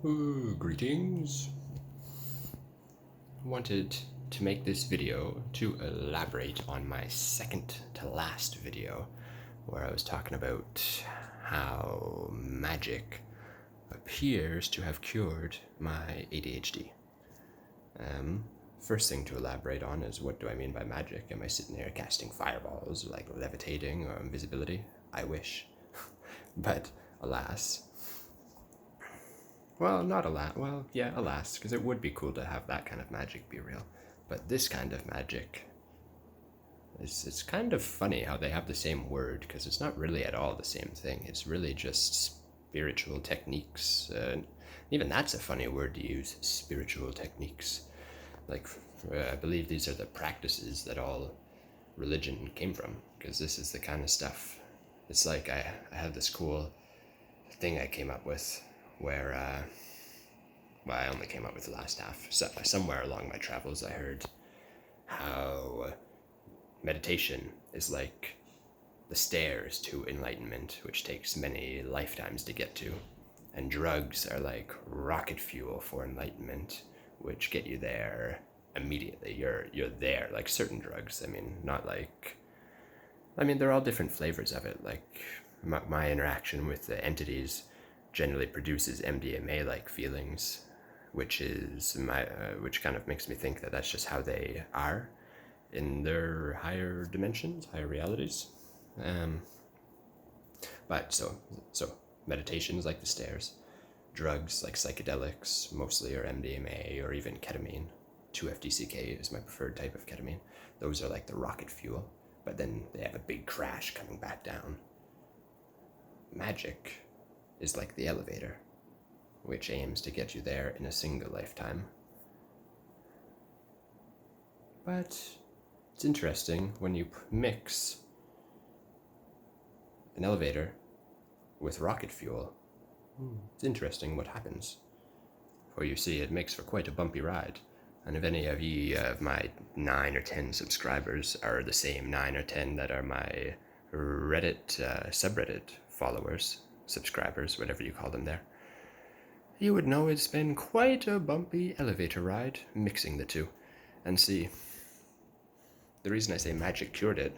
Greetings. Wanted to make this video to elaborate on my second to last video where I was talking about how magic appears to have cured my ADHD. First thing to elaborate on is, what do I mean by magic? Am I sitting here casting fireballs, like levitating or invisibility? I wish. But alas, well, not alas. Well, yeah, alas, because it would be cool to have that kind of magic be real. But this kind of magic, it's kind of funny how they have the same word, because it's not really at all the same thing. It's really just spiritual techniques. Even that's a funny word to use, spiritual techniques. Like, I believe these are the practices that all religion came from, because this is the kind of stuff. It's like I have this cool thing I came up with where, well, I only came up with the last half. So, somewhere along my travels, I heard how meditation is like the stairs to enlightenment, which takes many lifetimes to get to, and drugs are like rocket fuel for enlightenment, which get you there immediately. You're there. Like certain drugs, I mean, not like, I mean, they're all different flavors of it. Like my interaction with the entities generally produces MDMA-like feelings, which is which kind of makes me think that that's just how they are in their higher dimensions, higher realities. But so meditation is like the stairs. Drugs like psychedelics mostly are MDMA or even ketamine. 2-FDCK is my preferred type of ketamine. Those are like the rocket fuel, but then they have a big crash coming back down. Magic is like the elevator, which aims to get you there in a single lifetime. But it's interesting when you mix an elevator with rocket fuel. It's interesting what happens. For you see, it makes for quite a bumpy ride. And if any of ye of my 9 or 10 subscribers are the same 9 or 10 that are my Reddit subreddit followers, subscribers, whatever you call them there, you would know it's been quite a bumpy elevator ride mixing the two. And see, the reason I say magic cured it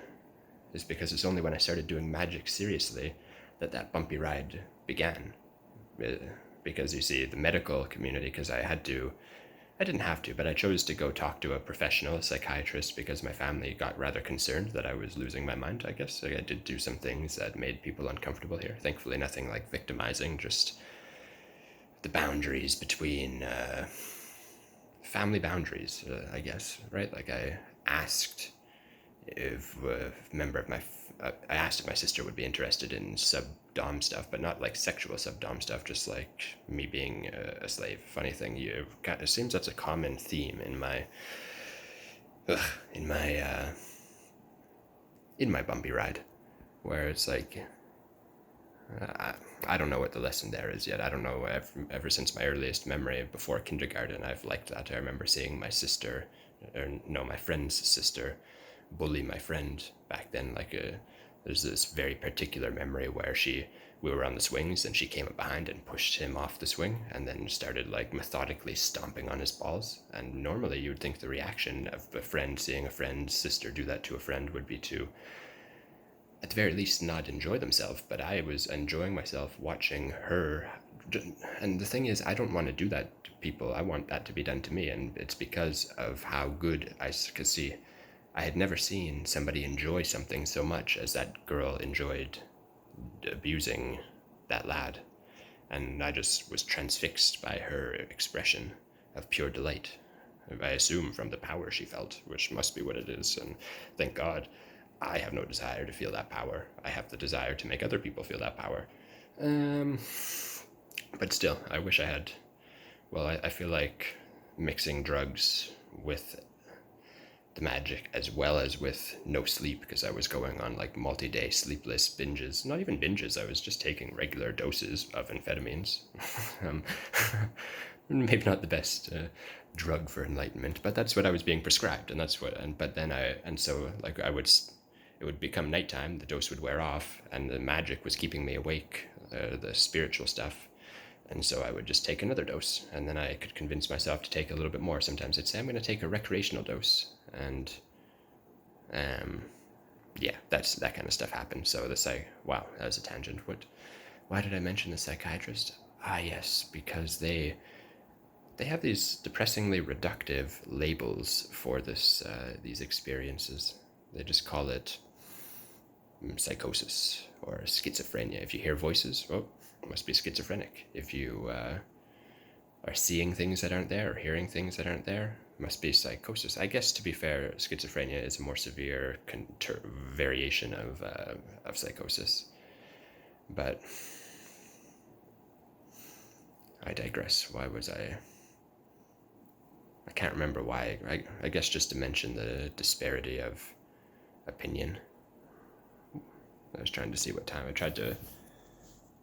is because it's only when I started doing magic seriously that bumpy ride began. Because you see, the medical community, because I didn't have to, but I chose to go talk to a professional, a psychiatrist, because my family got rather concerned that I was losing my mind, I guess. I did do some things that made people uncomfortable here. Thankfully, nothing like victimizing, just the boundaries between family boundaries, I guess, right? Like I asked if a member of I asked if my sister would be interested in sub-dom stuff, but not like sexual sub-dom stuff, just like me being a slave. Funny thing, it seems that's a common theme in my bumpy ride, where it's like, I don't know what the lesson there is yet. I don't know. Ever since my earliest memory before kindergarten, I've liked that. I remember seeing my sister, or no, my friend's sister, bully my friend back then. Like there's this very particular memory where we were on the swings and she came up behind and pushed him off the swing and then started like methodically stomping on his balls. And normally you would think the reaction of a friend seeing a friend's sister do that to a friend would be to, at the very least, not enjoy themselves. But I was enjoying myself watching her. And the thing is, I don't want to do that to people. I want that to be done to me. And it's because of how good I could see. I had never seen somebody enjoy something so much as that girl enjoyed abusing that lad. And I just was transfixed by her expression of pure delight. I assume from the power she felt, which must be what it is. And thank God, I have no desire to feel that power. I have the desire to make other people feel that power. But still, I wish I had. Well, I feel like mixing drugs with the magic as well as with no sleep, because I was going on like multi-day sleepless binges. Not even binges, I was just taking regular doses of amphetamines. Maybe not the best drug for enlightenment, but that's what I was being prescribed, and that's what. But then so like it would become nighttime, the dose would wear off, and the magic was keeping me awake, the spiritual stuff. And so I would just take another dose, and then I could convince myself to take a little bit more. Sometimes I'd say I'm going to take a recreational dose, and yeah, that kind of stuff happened. So wow, that was a tangent. Why did I mention the psychiatrist? Ah, yes, because they have these depressingly reductive labels for these experiences. They just call it psychosis or schizophrenia. If you hear voices, oh, it must be schizophrenic. If you are seeing things that aren't there or hearing things that aren't there, must be psychosis. I guess, to be fair, schizophrenia is a more severe variation of psychosis. But I digress. Why was I can't remember why. I guess just to mention the disparity of opinion. I was trying to see what time. I tried to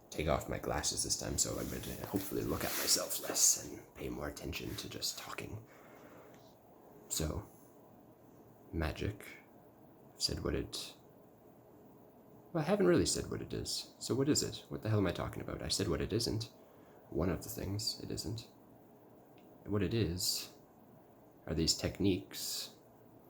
take off my glasses this time so I would hopefully look at myself less and pay more attention to just talking. So, Magick said what it... Well, I haven't really said what it is. So what is it? What the hell am I talking about? I said what it isn't. One of the things it isn't. What it is are these techniques